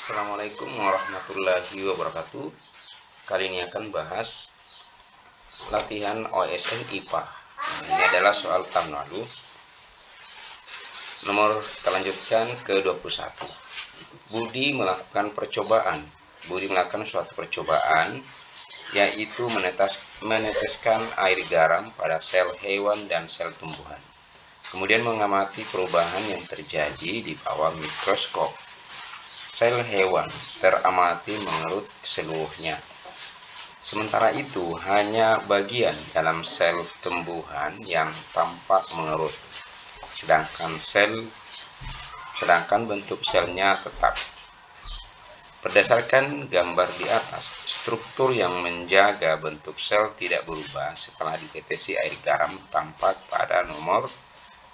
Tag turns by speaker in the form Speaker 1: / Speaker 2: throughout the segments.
Speaker 1: Assalamualaikum warahmatullahi wabarakatuh. Kali ini akan bahas latihan OSN IPA. Ini adalah soal tahun lalu. Kita lanjutkan ke 21. Budi melakukan suatu percobaan, yaitu meneteskan air garam pada sel hewan dan sel tumbuhan. Kemudian mengamati perubahan yang terjadi di bawah mikroskop. Sel hewan teramati mengerut seluruhnya. Sementara itu, hanya bagian dalam sel tumbuhan yang tampak mengerut, sedangkan bentuk selnya tetap. Berdasarkan gambar di atas, struktur yang menjaga bentuk sel tidak berubah setelah ditetesi air garam tampak pada nomor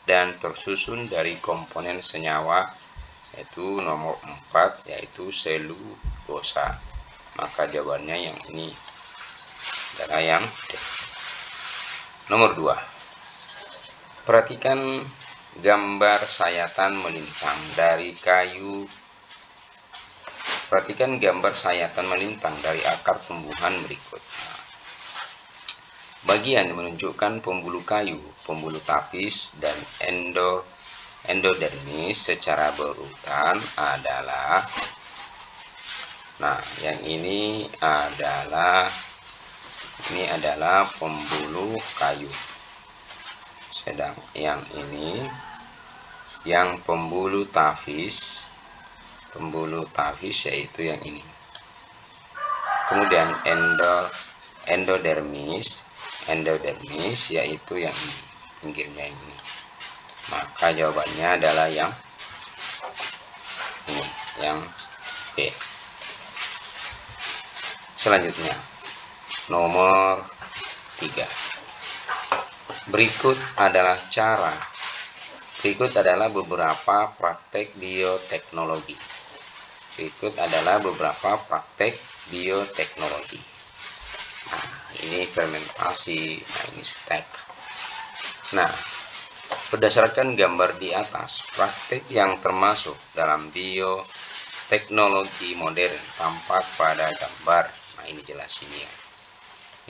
Speaker 1: dan tersusun dari komponen senyawa, yaitu nomor 4, yaitu selulosa. Maka jawabannya yang ini adalah yang D. Nomor 2. Perhatikan gambar sayatan melintang dari kayu. Perhatikan gambar sayatan melintang dari akar tumbuhan berikut. Bagian menunjukkan pembuluh kayu, pembuluh tapis, dan endodermis secara berurutan adalah, yang ini adalah pembuluh kayu, sedang yang ini yang pembuluh tapis yaitu yang ini. Kemudian endodermis yaitu yang ini, pinggirnya ini. Maka jawabannya adalah yang ini, yang B. Selanjutnya, nomor 3. Berikut adalah beberapa praktek bioteknologi. Ini fermentasi, ini stek. Berdasarkan gambar di atas, praktik yang termasuk dalam bioteknologi modern tampak pada gambar. Ini jelas ini ya.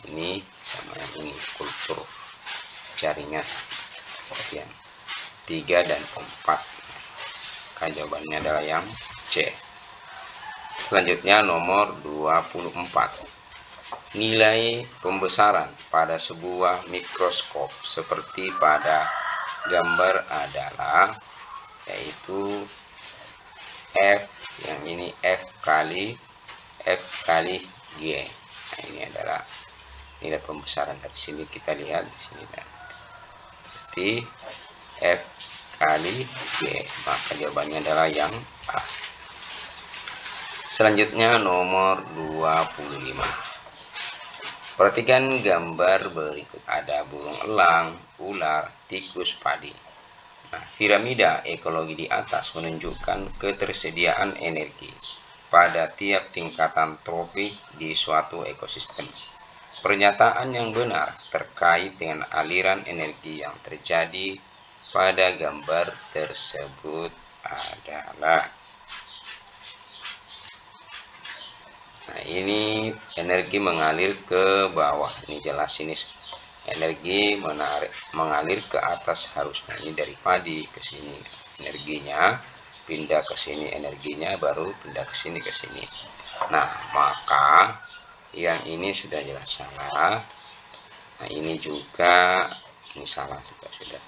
Speaker 1: Ini sama yang ini, kultur jaringan yang 3 dan 4. Maka jawabannya adalah yang C. Selanjutnya nomor 24. Nilai pembesaran pada sebuah mikroskop seperti pada gambar adalah, yaitu F, yang ini F kali G. Ini adalah nilai pembesaran. Dari sini kita lihat di sini, berarti F kali G. Maka jawabannya adalah yang A. Selanjutnya nomor 25. Perhatikan gambar berikut. Ada burung elang, ular, tikus, padi. Piramida ekologi di atas menunjukkan ketersediaan energi pada tiap tingkatan tropik di suatu ekosistem. Pernyataan yang benar terkait dengan aliran energi yang terjadi pada gambar tersebut adalah, ini energi mengalir ke bawah. Ini jelas, ini energi mengalir ke atas harusnya. Ini dari padi ke sini energinya, pindah ke sini energinya, baru pindah ke sini. Maka yang ini sudah jelas salah. Ini juga ini salah juga sudah.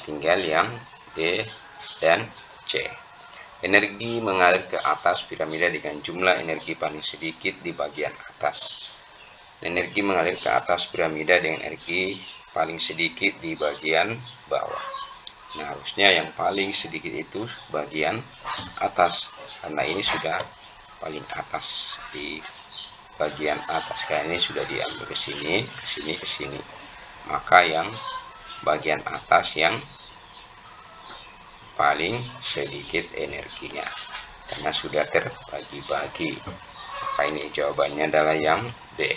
Speaker 1: Tinggal yang B dan C. Energi mengalir ke atas piramida dengan jumlah energi paling sedikit di bagian atas. Energi mengalir ke atas piramida dengan energi paling sedikit di bagian bawah. Harusnya yang paling sedikit itu bagian atas, karena ini sudah paling atas di bagian atas. Karena ini sudah diambil ke sini, ke sini. Maka yang bagian atas yang paling sedikit energinya, karena sudah terbagi-bagi. Maka ini jawabannya adalah yang B.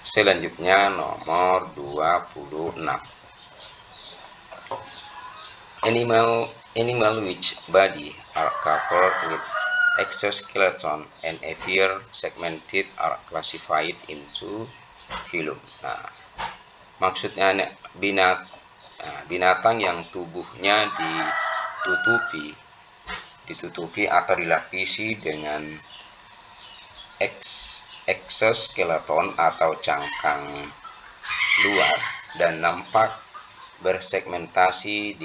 Speaker 1: Selanjutnya nomor 26. Animal which body are covered with
Speaker 2: exoskeleton and aviar segmented are classified into phylum. Nah, maksudnya binatang yang tubuhnya ditutupi atau dilapisi dengan exoskeleton atau cangkang luar dan nampak bersegmentasi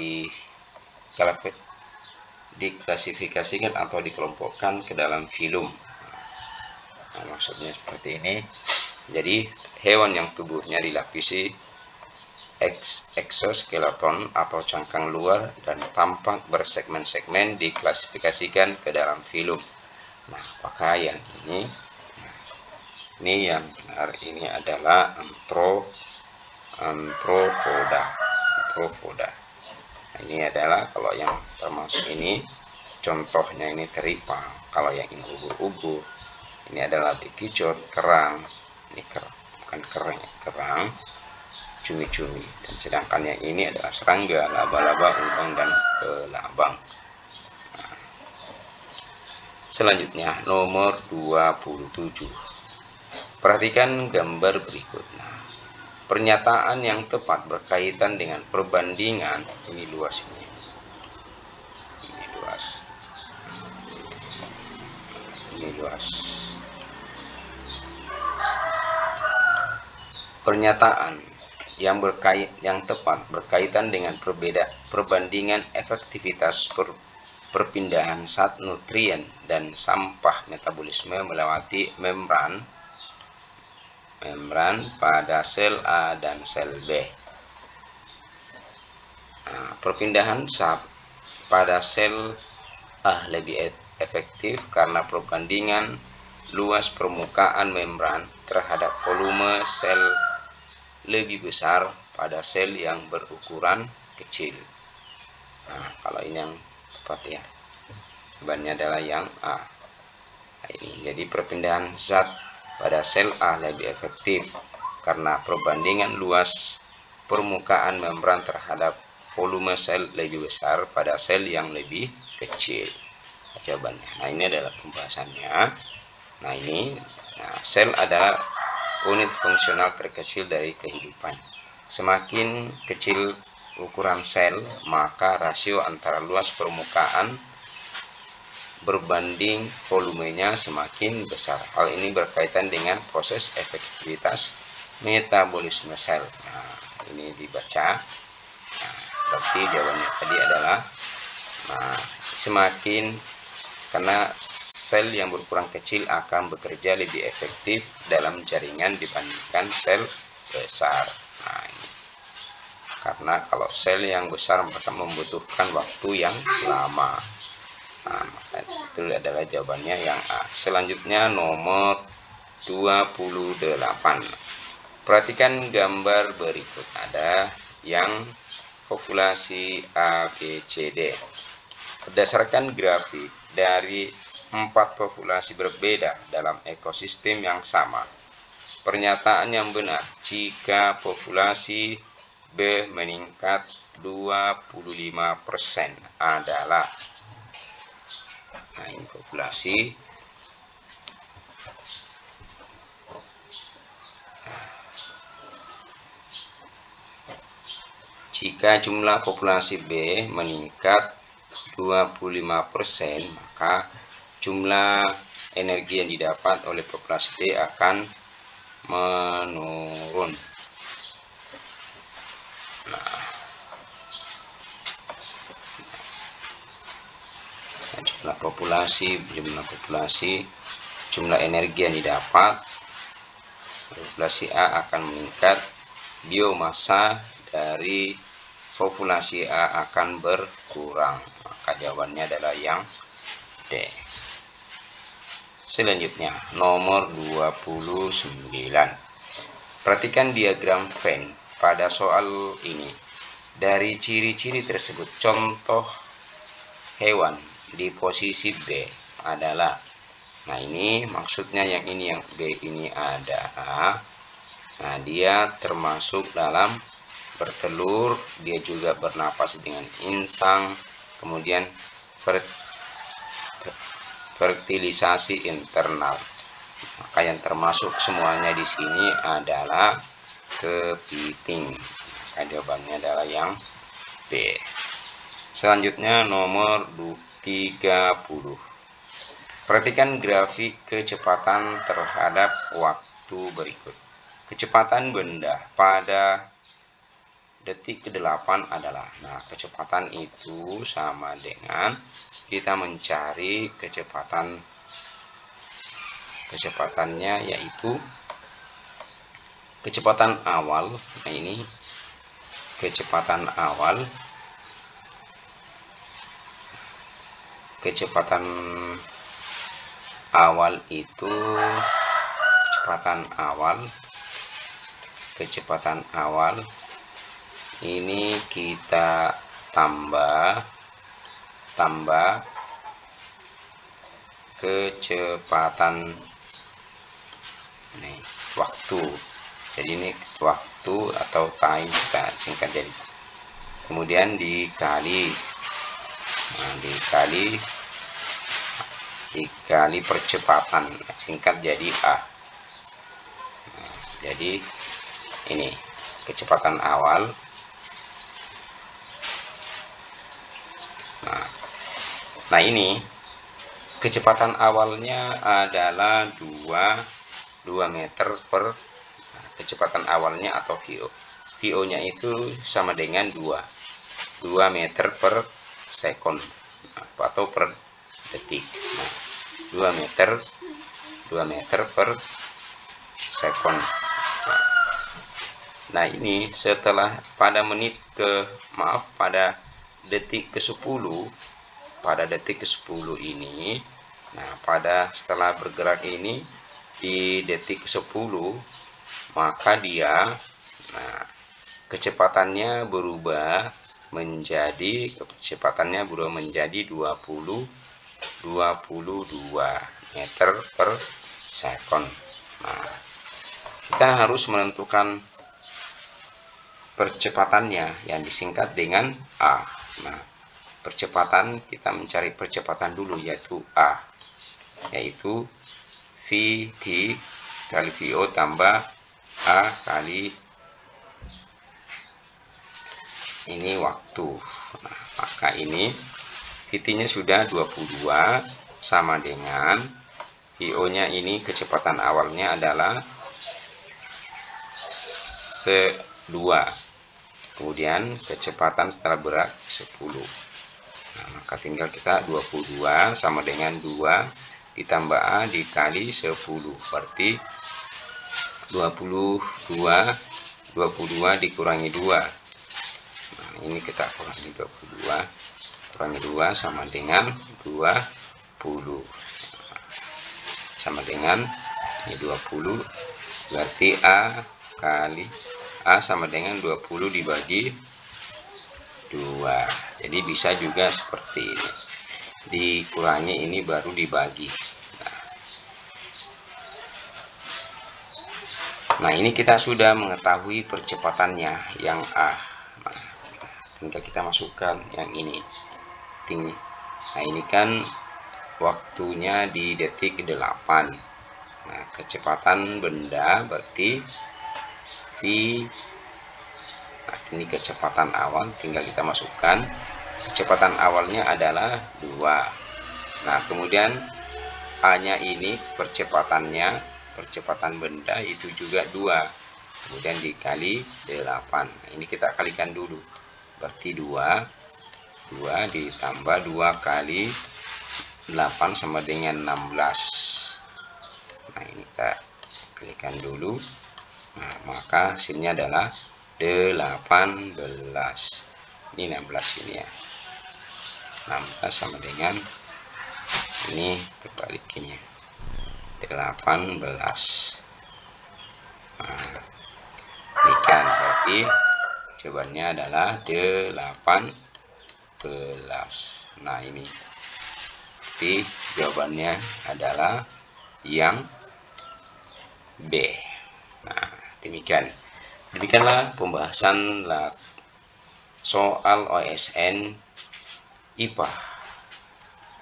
Speaker 2: diklasifikasikan atau dikelompokkan ke dalam filum. Nah, maksudnya seperti ini. Jadi hewan yang tubuhnya dilapisi exoskeleton atau cangkang luar dan tampak bersegmen-segmen diklasifikasikan ke dalam filum. Nah, apakah yang ini? Ini yang benar, ini adalah Arthropoda. Nah, ini adalah kalau yang termasuk ini contohnya ini teripang. Kalau yang ini ubur-ubur, ini adalah bekicot, kerang, ini bukan kerang, cumi-cumi. Dan sedangkan yang ini adalah serangga, laba-laba, unggang, dan kelabang. Nah, selanjutnya nomor 27. Perhatikan gambar berikut. Nah, pernyataan yang tepat berkaitan dengan perbandingan ini luas ini. Ini luas. Pernyataan yang tepat berkaitan dengan perbandingan efektivitas perpindahan zat nutrien dan sampah metabolisme melewati membran pada sel A dan sel B. Nah, perpindahan zat pada sel A lebih efektif karena perbandingan luas permukaan membran terhadap volume sel lebih besar pada sel yang berukuran kecil. Nah, kalau ini yang tepat ya, jawabannya adalah yang A. Nah, ini jadi perpindahan zat pada sel A lebih efektif karena perbandingan luas permukaan membran terhadap volume sel lebih besar pada sel yang lebih kecil. Jawabannya. Nah, ini adalah pembahasannya. Nah, sel adalah unit fungsional terkecil dari kehidupan. Semakin kecil ukuran sel, maka rasio antara luas permukaan berbanding volumenya semakin besar. Hal ini berkaitan dengan proses efektivitas metabolisme sel. Nah, ini dibaca. Nah, berarti jawabannya tadi adalah semakin karena sel yang berukuran kecil akan bekerja lebih efektif dalam jaringan dibandingkan sel besar. Nah, ini karena kalau sel yang besar membutuhkan waktu yang lama. Nah, maka itu adalah jawabannya yang A. Selanjutnya nomor 28. Perhatikan gambar berikut. Ada yang populasi A, B, C, D. Berdasarkan grafik dari 4 populasi berbeda dalam ekosistem yang sama. Pernyataan yang benar jika populasi B meningkat 25% adalah, nah ini populasi jika jumlah populasi B meningkat 25%, maka jumlah energi yang didapat oleh populasi B akan menurun. Nah, jumlah populasi, jumlah energi yang didapat populasi A akan meningkat, biomasa dari populasi A akan berkurang. Maka jawabannya adalah yang D. Selanjutnya nomor 29. Perhatikan diagram Venn pada soal ini. Dari ciri-ciri tersebut, contoh hewan di posisi B adalah, nah ini maksudnya yang ini, yang B ini adalah, nah dia termasuk dalam bertelur, dia juga bernapas dengan insang, kemudian fertilisasi internal. Maka yang termasuk semuanya di sini adalah kepiting. Maka jawabannya adalah yang B. Selanjutnya nomor 30. Perhatikan grafik kecepatan terhadap waktu berikut. Kecepatan benda pada detik ke-8 adalah, nah kecepatan itu sama dengan kita mencari kecepatannya, yaitu kecepatan awal. Nah ini kecepatan awal, itu kecepatan awal ini kita tambah kecepatan waktu. Jadi ini waktu atau time kita singkat jadi. Kemudian dikali percepatan singkat jadi A. Jadi ini kecepatan awal. Nah ini kecepatan awalnya adalah 2 meter per, kecepatan awalnya atau VO nya itu sama dengan 2 meter per sekon atau per detik. Nah, 2 meter per sekon. Nah ini setelah pada detik ke-10, ini, nah setelah bergerak ini di detik ke-10, maka dia kecepatannya berubah menjadi 22 meter per sekon. Nah, kita harus menentukan percepatannya yang disingkat dengan A. Nah, percepatan, kita mencari percepatan dulu, yaitu A, yaitu VT kali VO tambah A kali ini waktu. Nah, maka ini VT-nya sudah 22 sama dengan VO-nya ini kecepatan awalnya adalah 2. Kemudian kecepatan setelah berat 10. Nah, maka tinggal kita 22 sama dengan 2 ditambah A dikali 10. Berarti 22 dikurangi 2. Nah, ini kita kurangi 22. Kurangi 2 sama dengan 20. Sama dengan ini 20. Berarti A sama dengan 20 dibagi 2. Jadi bisa juga seperti ini, dikurangi ini baru dibagi. Nah ini kita sudah mengetahui percepatannya yang A. Nah, tinggal kita masukkan yang ini. Nah ini kan waktunya di detik ke-8. Nah kecepatan benda berarti V. Nah, ini kecepatan awal, tinggal kita masukkan. Kecepatan awalnya adalah 2. Nah, kemudian A-nya ini percepatan benda itu juga 2. Kemudian dikali 8. Nah, ini kita kalikan dulu. Berarti 2 ditambah 2 kali 8 sama dengan 16. Nah, ini kita kalikan dulu. Nah, maka hasilnya adalah 18. Ini 16 ini ya. 16 sama dengan ini terbaliknya 18. Nah, demikian, berarti jawabannya adalah 18. Nah ini, jadi jawabannya adalah yang B. Nah demikianlah pembahasan soal OSN IPA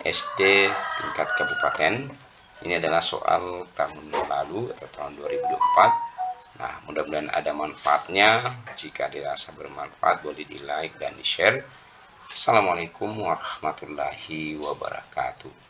Speaker 2: SD tingkat kabupaten. Ini adalah soal tahun lalu atau tahun 2024. Nah, mudah-mudahan ada manfaatnya. Jika dirasa bermanfaat, boleh di like dan di share. Assalamualaikum warahmatullahi wabarakatuh.